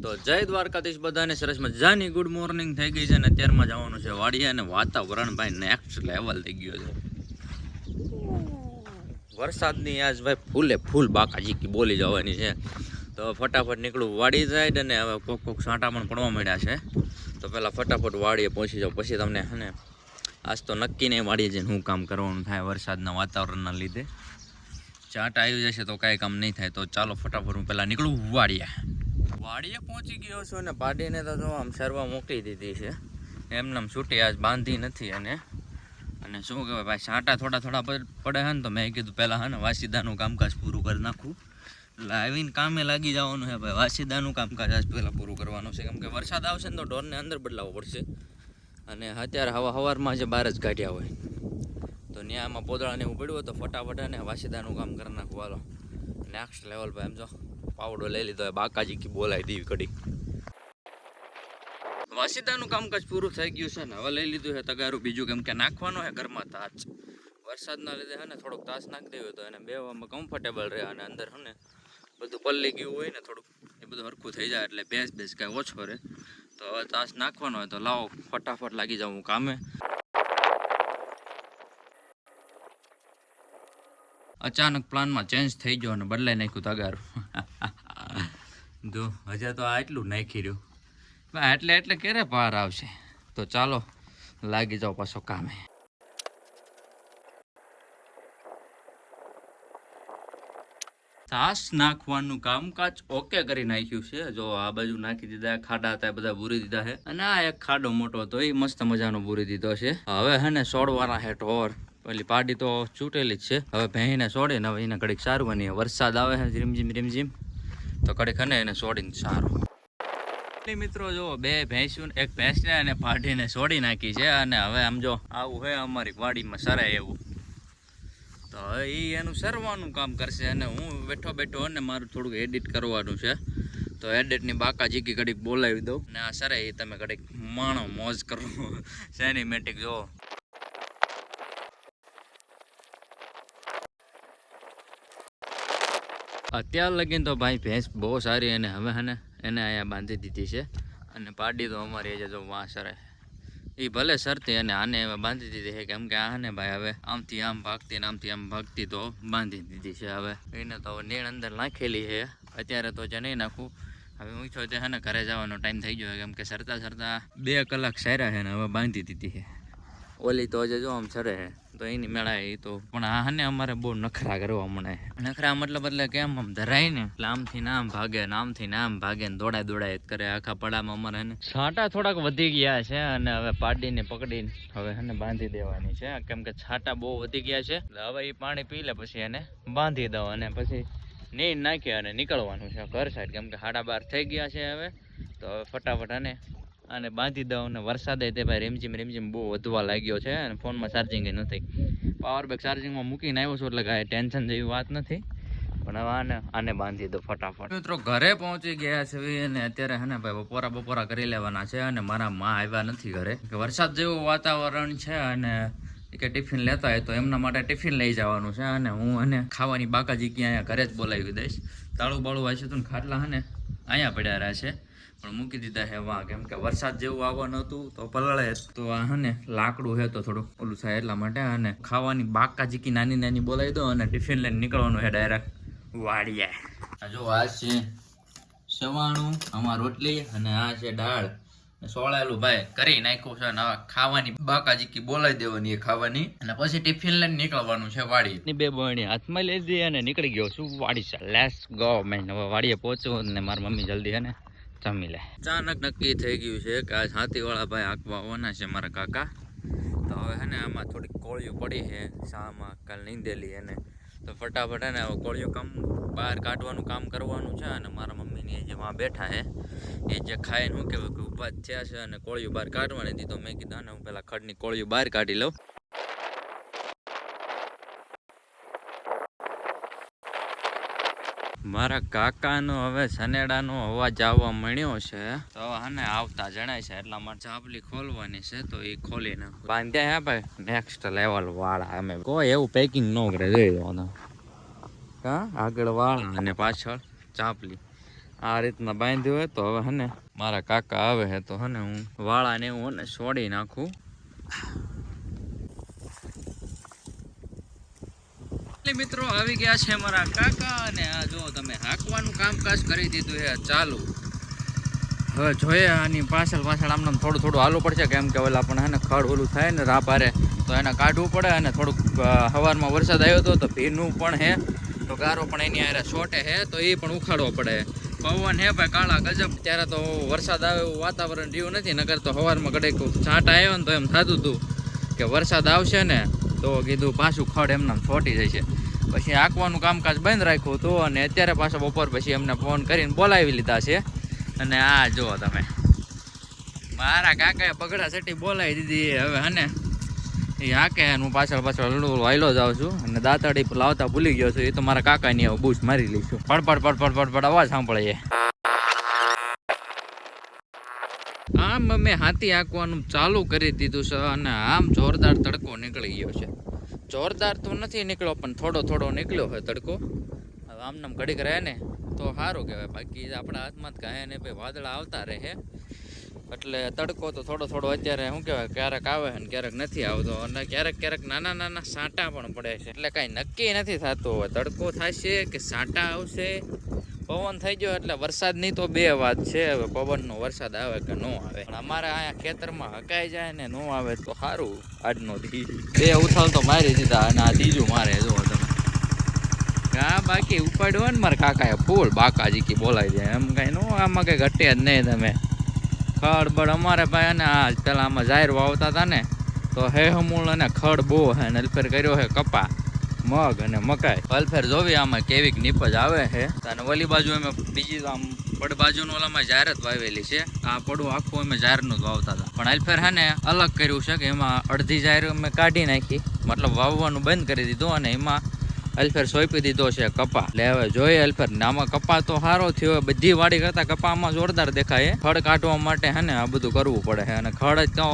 તો જય દ્વારકાધીશ બધાને સરસ મજાની ગુડ મોર્નિંગ થઈ ગઈ છે ને અત્યારમાં જવાનું છે વાડીએ અને વાતાવરણ ભાઈ નેક્સ્ટ લેવલ થઈ ગયો છે વરસાદની આજ ભાઈ ફૂલે ફૂલ બાકાજી બોલી જવાની છે તો ફટાફટ નીકળું વાડી જાય અને હવે કોક સાંટા પણ પડવા મળ્યા છે તો પહેલાં ફટાફટ વાડીએ પહોંચી જાઉં પછી તમને હે ને આજ તો નક્કી નહીં વાડીએ જઈને શું કામ કરવાનું થાય વરસાદના વાતાવરણના લીધે ચાટ આવી જશે તો કાંઈ કામ નહીં થાય તો ચાલો ફટાફટ હું પહેલાં નીકળું વાડીએ પહોંચી ગયો છું અને પાડીને તો જો આમ સરવા મોકલી દીધી છે એમને છૂટી આજ બાંધી નથી અને શું કહેવાય ભાઈ સાંટા થોડા પડે છે ને તો મેં કીધું પહેલાં હે ને વાસીદાનું કામકાજ પૂરું કરી નાખું એટલે આવીને કામે લાગી જવાનું છે ભાઈ વાસીદાનું કામકાજ આજ પહેલાં પૂરું કરવાનું છે કેમ કે વરસાદ આવશે ને તો ઢોરને અંદર બદલાવવો પડશે અને અત્યારે સવારમાં જે બહાર જ કાઢ્યા હોય તો ત્યાં આમાં પોદળાને એવું પડ્યું હોય તો ફટાફટ અને વાસીદાનું કામ કરી નાખવું હાલો નેક્સ્ટ લેવલ ભાઈ એમ જો પાવડો લઈ લીધો બાકાજી બોલાવી દીધી કડી વાસીદાનું કામકાજ પૂરું થઈ ગયું છે ને હવે લઈ લીધું છે તગારું બીજું કેમ કે નાખવાનો છે ઘરમાં તાજ વરસાદના લીધે છે ને થોડુંક તાસ નાખી દેવું તો એને બેવામાં કમ્ફર્ટેબલ રહે અને અંદર છે ને બધું પલ્લી ગયું હોય ને થોડુંક એ બધું હરખું થઈ જાય એટલે બેસ કાંઈ ઓછો રહે તો હવે તાસ નાખવાનો હોય તો લાવો ફટાફટ લાગી જાઉં કામે અચાનક પ્લાનમાં ચેન્જ થઈ ગયો અને બદલાઈ નાખ્યું તગારું જો હજે તો આ એટલું નાખી રહ્યું એટલે ક્યારે પાર આવશે તો ચાલો લાગી જાઓ પાછો કામે તાસ નાખવાનું કામકાજ ઓકે કરી નાખ્યું છે જો આ બાજુ નાખી દીધા ખાડા હતા બધા બૂરી દીધા છે અને આ એક ખાડો મોટો હતો એ મસ્ત મજાનો બૂરી દીધો છે હવે હે ને સોડવાના હે ઢોર પેલી પાડી તો ચૂંટેલી જ છે હવે ભેંને છોડીને હવે એને ઘડીક સારવાની વરસાદ આવે છે રીમઝીમ તો ઘડીક હને એને છોડીને સારું મિત્રો જો બે ભેંસું એક ભેંસને અને પાડીને છોડી નાખી છે અને હવે આમ જો આવું હોય અમારી વાડીમાં સરાય એવું તો હવે એ એનું સરવાનું કામ કરશે અને હું બેઠો અને મારું થોડુંક એડિટ કરવાનું છે તો એડિટની બાકાજી ઘડીક બોલાવી દઉં ને આ સરાય તમે ઘડીક માણો મોજ કરો સિનેમેટિક જો અત્યાર લગીને તો ભાઈ ભેંસ બહુ સારી અને હવે હે ને એને અહીંયા બાંધી દીધી છે અને પાડી તો અમારી એ જો વાં સરે એ ભલે સરતી અને આને હવે બાંધી દીધી છે કેમ કે આને ભાઈ હવે આમથી આમ ભાગતી ને આમથી આમ ભાગતી તો બાંધી દીધી છે હવે એને તો નીણ અંદર નાખેલી છે અત્યારે તો જે નહીં નાખું હવે હું ઈચ્છો તે હે ને ઘરે જવાનો ટાઈમ થઈ ગયો કેમ કે સરતા 2 કલાક સાર્યા છે ને હવે બાંધી દીધી છે ઓલી તો હજે જો આમ સરે છે તો એની મેળા એ તો પણ આ હને અમારે બહુ નખરા કરવા મળે નખરા મતલબ એટલે કેમ આમ ધરાય ને એટલે આમથી નામ ભાગે ને આમથી નામ ભાગે ને દોડાય કરે આખા પડામાં અમારે હે છાંટા થોડાક વધી ગયા છે અને હવે પાડીને પકડીને હવે હને બાંધી દેવાની છે કેમ કે છાંટા બહુ વધી ગયા છે એટલે હવે એ પાણી પી લે પછી એને બાંધી દઉં અને પછી નીણ નાખી અને નીકળવાનું છે ઘર સાઈડ કેમ કે 12:30 થઈ ગયા છે હવે તો હવે ફટાફટ અને બાંધી દઉં અને વરસાદે તે ભાઈ રીમઝીમ બહુ વધવા લાગ્યો છે અને ફોનમાં ચાર્જિંગ નથી પાવર બેંક ચાર્જિંગમાં મૂકીને આવ્યો છું એટલે કાંઈ ટેન્શન જેવી વાત નથી પણ હવે આને બાંધી દો ફટાફટ મિત્રો ઘરે પહોંચી ગયા છે અને અત્યારે હે ને ભાઈ બપોરા કરી લેવાના છે અને મારા માં આવ્યા નથી ઘરે કે વરસાદ જેવું વાતાવરણ છે અને કે ટિફિન લેતા હોય તો એમના માટે ટિફિન લઈ જવાનું છે અને હું અને ખાવાની બાકાજી અહીંયા ઘરે જ બોલાવી દઈશ તાળું બાળું વાંચ્યું હતું ને ખાટલા હે ને અહીંયા પડ્યા રહ્યા છે પણ મૂકી દીધા છે વાં કેમ કે વરસાદ જેવું આવવાનું હતું તો પલળે તો આ હે ને લાકડું છે તો થોડું ઓલું થાય એટલા માટે અને ખાવાની બાકાજી નાની બોલાવી દો અને ટિફિન લઈને નીકળવાનું છે ડાયરેક્ટ વાડીએ જો આ છે સવાણું આમાં રોટલી અને આ છે દાળ સોળેલું ભાઈ કરી નાખ્યું છે અને હવે ખાવાની બાકાજી બોલાવી દેવાની એ ખાવાની અને પછી ટિફિન લઈને નીકળવાનું છે વાડી ની 2 બહેણી હાથમાં લીધી અને નીકળી ગયો છું વાડી છે લેટ્સ ગો મેન હવે વાડીએ પહોંચું અને મારી મમ્મી જલ્દી હે ને જમી લે અચાનક નક્કી થઈ ગયું છે કે આ હાથીવાળા ભાઈ આંકવા આવવાના છે મારા કાકા તો હવે હે ને આમાં થોડીક કોળિયું પડી છે શામાં કાલ નીંદેલી એને તો ફટાફટ હે ને કોળિયું કામ બહાર કાઢવાનું કામ કરવાનું છે અને મારા મમ્મીની જે વાં બેઠા છે એ જે ખાઈને શું કહેવાય કે ઊભા થયા છે અને કોળિયું બહાર કાઢવાની હતી તો મેં કીધું ને હું પેલા ખડની કોળિયું બહાર કાઢી લઉં મારા કાકાનો હવે સનેડાનો અવાજ આવવા મળ્યો છે તો હને આવતા જણાય છે એટલા માટે ચાપલી ખોલવાની છે તો એ ખોલી નાખો બાંધ્યા હે ભાઈ નેક્સ્ટ લેવલ વાળા અમે કોઈ એવું પેકિંગ ન કરે જોઈ દો હા આગળ વાળા અને પાછળ ચાપલી આ રીતના બાંધ્યું હોય તો હવે હે ને મારા કાકા આવે છે તો હે ને હું વાળા ને હું ને છોડી નાખું. મિત્રો આવી ગયા છે મારા કાકા અને આ જો તમે હાંકવાનું કામકાજ કરી દીધું છે ચાલુ. હવે જોઈએ આની પાછળ આમને થોડું થોડું હાલવું પડશે કેમ કે ઓલા પણ હે ને ખડ ઓલું થાય ને રાપારે તો એને કાઢવું પડે. અને થોડુંક સવારમાં વરસાદ આવ્યો હતો તો ભીનું પણ હે તો ગારો પણ એની આરે છોટે હે તો એ પણ ઉખાડવો પડે. પવન હે ભાઈ કાળા ગજબ. ત્યારે તો વરસાદ આવે એવું વાતાવરણ રહ્યું નથી. નગર તો સવારમાં કડેક છાંટા આવ્યો ને તો એમ થતું હતું કે વરસાદ આવશે ને તો કીધું પાછું ખડ એમને છોટી જશે. પછી હાંકવાનું કામકાજ બંધ રાખ્યું હતું અને અત્યારે પાછા બપોર પછી એમને ફોન કરીને બોલાવી લીધા છે. અને આ જુઓ તમે મારા કાકાએ પગડા સટી બોલાવી દીધી. હવે હને એ હાકે હું પાછળ વાયલો જાઉં છું અને દાંતડી લાવતા ભૂલી ગયો છું. એ તો મારા કાકાની હવે બૂસ મારી લઈશું. પડપડ અવાજ સાંભળે. આમ અમે હાથી હાંકવાનું ચાલુ કરી દીધું છે અને આમ જોરદાર તડકો નીકળી ગયો છે. જોરદાર તો નથી નીકળ્યો પણ થોડો નીકળ્યો હોય તડકો. હવે આમનામ ઘડીક રહે ને તો સારું કહેવાય. બાકી આપણા હાથમાં જ કાંઈ ને ભાઈ વાદળા આવતા રહે એટલે તડકો તો થોડો અત્યારે શું કહેવાય ક્યારેક આવે ને ક્યારેક નથી આવતો. અને ક્યારેક નાના સાંટા પણ પડે છે. એટલે કાંઈ નક્કી નથી થતું હવે તડકો થશે કે સાંટા આવશે. પવન થઈ ગયો એટલે વરસાદની તો બે વાત છે. હવે પવનનો વરસાદ આવે કે ન આવે. પણ અમારે અહીંયા ખેતરમાં હકાઈ જાય ને ન આવે તો સારું. આજનો દી બે ઉથલ તો મારી દીધા અને આ ત્રીજું મારે જુઓ તમે. હા બાકી ઉપાડ્યો ને મારા કાકાએ ફૂલ બાકાજી કી બોલાવી દે એમ કાંઈ નો આમાં કંઈ ઘટે જ નહીં. તમે ખડ અમારે ભાઈ અને આ પેલા આમાં જાહેર વાવતા હતા ને તો હે હમૂળ અને ખડ બહુ હે ને અલફેર કર્યો હે કપા મગ અને મકાઈ. અલફેર જોવી આમાં કેવીક નીપજ આવે છે. અને ઓલી બાજુ અમે બીજી આમ પડ બાજુનું ઓલામાં જાહેર જ વાવેલી છે. આ પડું આખું અમે જાહેરનું જ વાવતા હતા પણ અલફેર હે ને અલગ કર્યું છે કે એમાં અડધી જાહેર અમે કાઢી નાખી મતલબ વાવવાનું બંધ કરી દીધું અને એમાં અલફેર સોંપી દીધો છે કપા. એટલે હવે જોઈએ અલફેર આમાં કપા તો સારો થયો. બધી વાડી કરતા કપામાં જોરદાર દેખાય. ખડ કાઢવા માટે હે ને આ બધું કરવું પડે છે. અને ખડ તો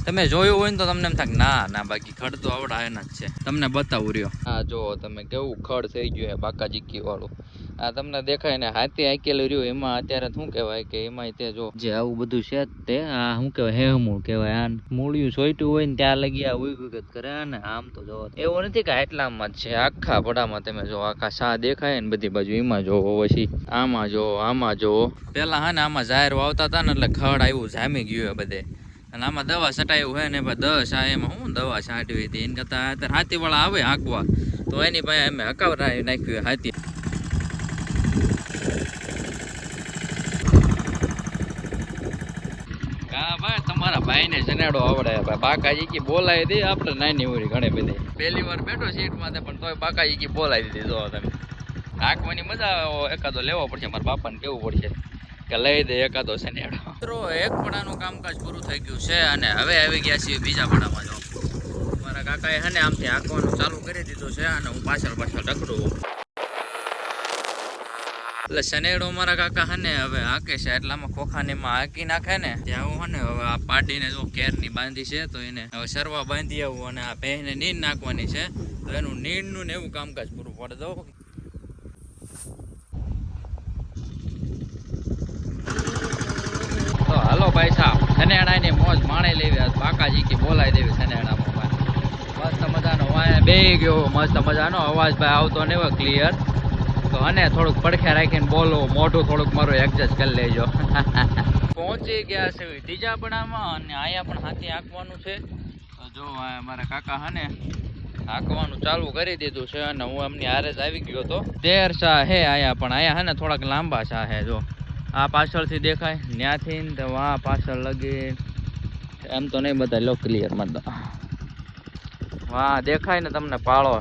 તમે જોયું હોય ને તો તમને એમ થાય ના બાકી ખડ તો આવડા એના જ છે. તમને બતાવું રહ્યો. હા જો તમે કેવું ખડ થઈ ગયું છે બાકાજીકી વાળું. આ તમને દેખાય ને હાથી આકેલું રહ્યું એમાં અત્યારે શું કહેવાય કે એમાં તે જો જે આવું બધું છે તે આ શું કહેવાય હેમૂળ કહેવાય. આ મૂળિયું સોઈટું હોય ને ત્યાં લગી આ ઉગત કરે ને આમ તો જો એવું નથી કે એટલામાં જ છે. આખા પડામાં તમે જો આખા સા દેખાય ને બધી બાજુ એમાં જોવો પછી આમાં જો પેલા હા ને આમાં જાહેર વાવતા હતા ને એટલે ખડ આવ્યું જામી ગયું હોય બધે. અને આમાં દવા છટાયું હોય ને 10 આ એમાં હું દવા છાંટવી હતી એને કરતા અત્યારે હાથી વાળા આવે હાંકવા તો એની પાસે અમે હકાવરાવી નાખ્યું હાથી. હા ભાઈ તમારા ભાઈને જનેડો આવડે ભાઈ. બાકાજી કી બોલાવી દે આપણે નાની ઉરી ઘણી બધી. પહેલી વાર બેઠો સીટમાં પણ તોય બાકાજી કી બોલાવી દીધી. જો તમે હાંકવાની મજા આવે એકાદો લેવો પડશે. મારા બાપાને કેવું પડશે કે લઈ દે એકાદો શનેડો. મિત્રો એક પડાનું કામકાજ પૂરું થઈ ગયું છે અને હવે આવી ગયા છીએ બીજા પડામાં. જો મારા કાકાએ હે ને આમથી હાંકવાનું ચાલુ કરી દીધું છે અને હું પાછળ ટકડું. એટલે શનેડો મારા કાકા હે ને હવે હાંકે છે એટલામાં ખોખાને એમાં હાંકી નાખે ને ત્યાં હું હે ને હવે આ પાડીને જો કેરની બાંધી છે તો એને હવે સરવા બાંધી આવું અને આ ભેંને નીંદ નાખવાની છે તો એનું નીંદનું ને એવું કામકાજ પૂરું પડે. દો તો હાલો ભાઈ સાહેબ શનેડાની મોજ માણી લેવી. બાકાજી કી બોલાવી દેવી શનેડામાં. મસ્ત મજાનો વાય બે ગયો મસ્ત મજાનો અવાજ ભાઈ આવતો નહીં હોય ક્લિયર તો અને થોડુંક પડખે રાખીને બોલો. મોઢું થોડુંક મારું એડજસ્ટ કરી લેજો. પહોંચી ગયા છે ત્રીજા પડામાં અને અહીંયા પણ હાથી હાંકવાનું છે. તો જો મારા કાકા હે ને હાંકવાનું ચાલુ કરી દીધું છે અને હું એમની હારે જ આવી ગયો હતો. 13 શા હે અહીંયા પણ અહીંયા હે ને થોડાક લાંબા શા હે. જો આ પાછળથી દેખાય ત્યાંથી ને તો આ પાછળ લગી એમ તો નહીં બધા લો ક્લિયરમાં તો વાહ દેખાય ને તમને પાળો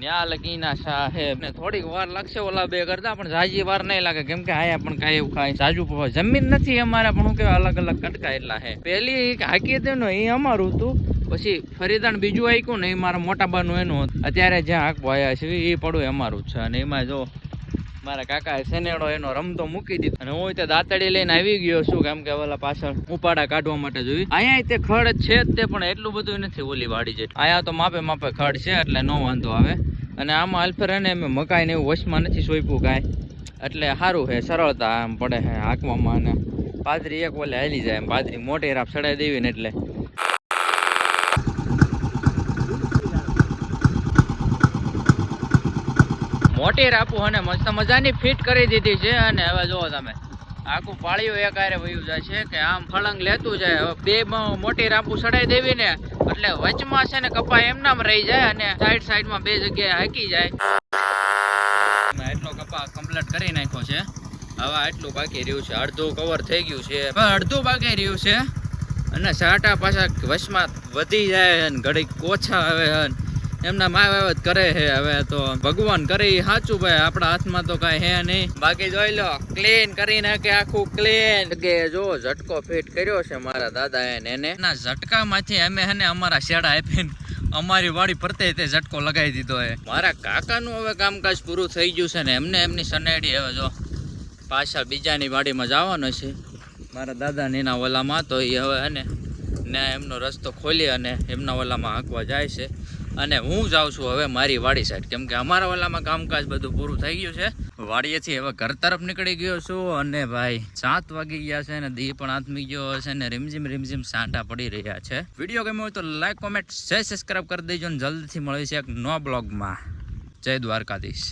ત્યાં લગીના શા હે. ને થોડીક વાર લાગશે ઓલા બે કરતા પણ જાજી વાર નહીં લાગે કેમ કે આયા પણ કાંઈ એવું કાંઈ જાજુ જમીન નથી અમારે પણ શું કહેવાય અલગ અલગ કટકા એટલા હે. પેલી હાકી હતી ને એ અમારું હતું પછી ફરીદાણ બીજું હાક્યું ને એ મારા મોટા બાનું એનું હતું. અત્યારે જ્યાં હાંકવા આવ્યા છે એ પડું અમારું જ છે. અને એમાં જો મારા કાકાએ શનેડો એનો રમતો મૂકી દીધો અને હું તે દાંતડી લઈને આવી ગયો છું કેમ કે ઓલા પાછળ ઉપાડા કાઢવા માટે જોઈ. અહીંયા તે ખડ છે જ તે પણ એટલું બધું નથી ઓલી વાડી જેટલું. અહીંયા તો માપે ખડ છે એટલે નો વાંધો આવે. અને આમાં અલ્ફેર ને મેં મકાઈ ને એવું વશમાં નથી સોંપ્યું કાંઈ એટલે સારું છે, સરળતા આમ પડે છે હાંકવામાં. અને પાદરી એક ઓલે હાલી જાય એમ, પાદરી મોટી રાપ ચડાવી દેવી ને એટલે. મોટી રાપુ અને મસ્ત મજાની ફિટ કરી દીધી છે. અને હવે જુઓ તમે આખું પાળીઓ એક આરે વયું જાય છે કે આમ ફળંગ લેતું જાય. હવે બે મોટી રાપુ ચડાવી દેવી ને એટલે વચમાં છે ને કપા એમનામ રહી જાય અને સાઈડમાં બે જગ્યાએ હાકી જાય. એટલો કપા કમ્પ્લીટ કરી નાખ્યો છે. હવે આટલું બાકી રહ્યું છે, અડધું કવર થઈ ગયું છે, અડધું બાકી રહ્યું છે. અને સાટા પાછા વચમાં વધી જાય અને ઘડીક ઓછા આવે એમના માવ કરે છે. હવે તો ભગવાન કરે સાચું ભાઈ, આપણા હાથમાં તો કઈ હે નહીં. બાકી જોઈ લો ક્લીન કરી નાખે આખું ક્લીન. કે જો ઝટકો ફિટ કર્યો છે મારા દાદા એને ના ઝટકામાંથી અમે હે અમારા શેડા આપીને અમારી વાડી પરતે તે ઝટકો લગાવી દીધો હે. મારા કાકાનું હવે કામકાજ પૂરું થઈ ગયું છે ને એમને એમની સનેડી હવે જો પાછા બીજાની વાડીમાં જવાનો છે. મારા દાદાને એના ઓલામાં તો એ હવે હે ને એમનો રસ્તો ખોલી અને એમના ઓલામાં હાંકવા જાય છે. અને હું જાઉં છું હવે મારી વાડી સાઈડ, કેમ કે અમારા ઓલામાં કામકાજ બધું પૂરું થઈ ગયું છે. વાડીએથી હવે ઘર તરફ નીકળી ગયો છું. અને ભાઈ 7 વાગી ગયા છે ને દી પણ આથમી ગયો છે ને રીમઝીમ સાંટા પડી રહ્યા છે. વિડીયો ગમ્યો હોય તો લાઈક કોમેન્ટ શેર સબસ્ક્રાઈબ કરી દેજો ને જલ્દીથી મળે છે એક નવા બ્લોગમાં. જય દ્વારકાધીશ.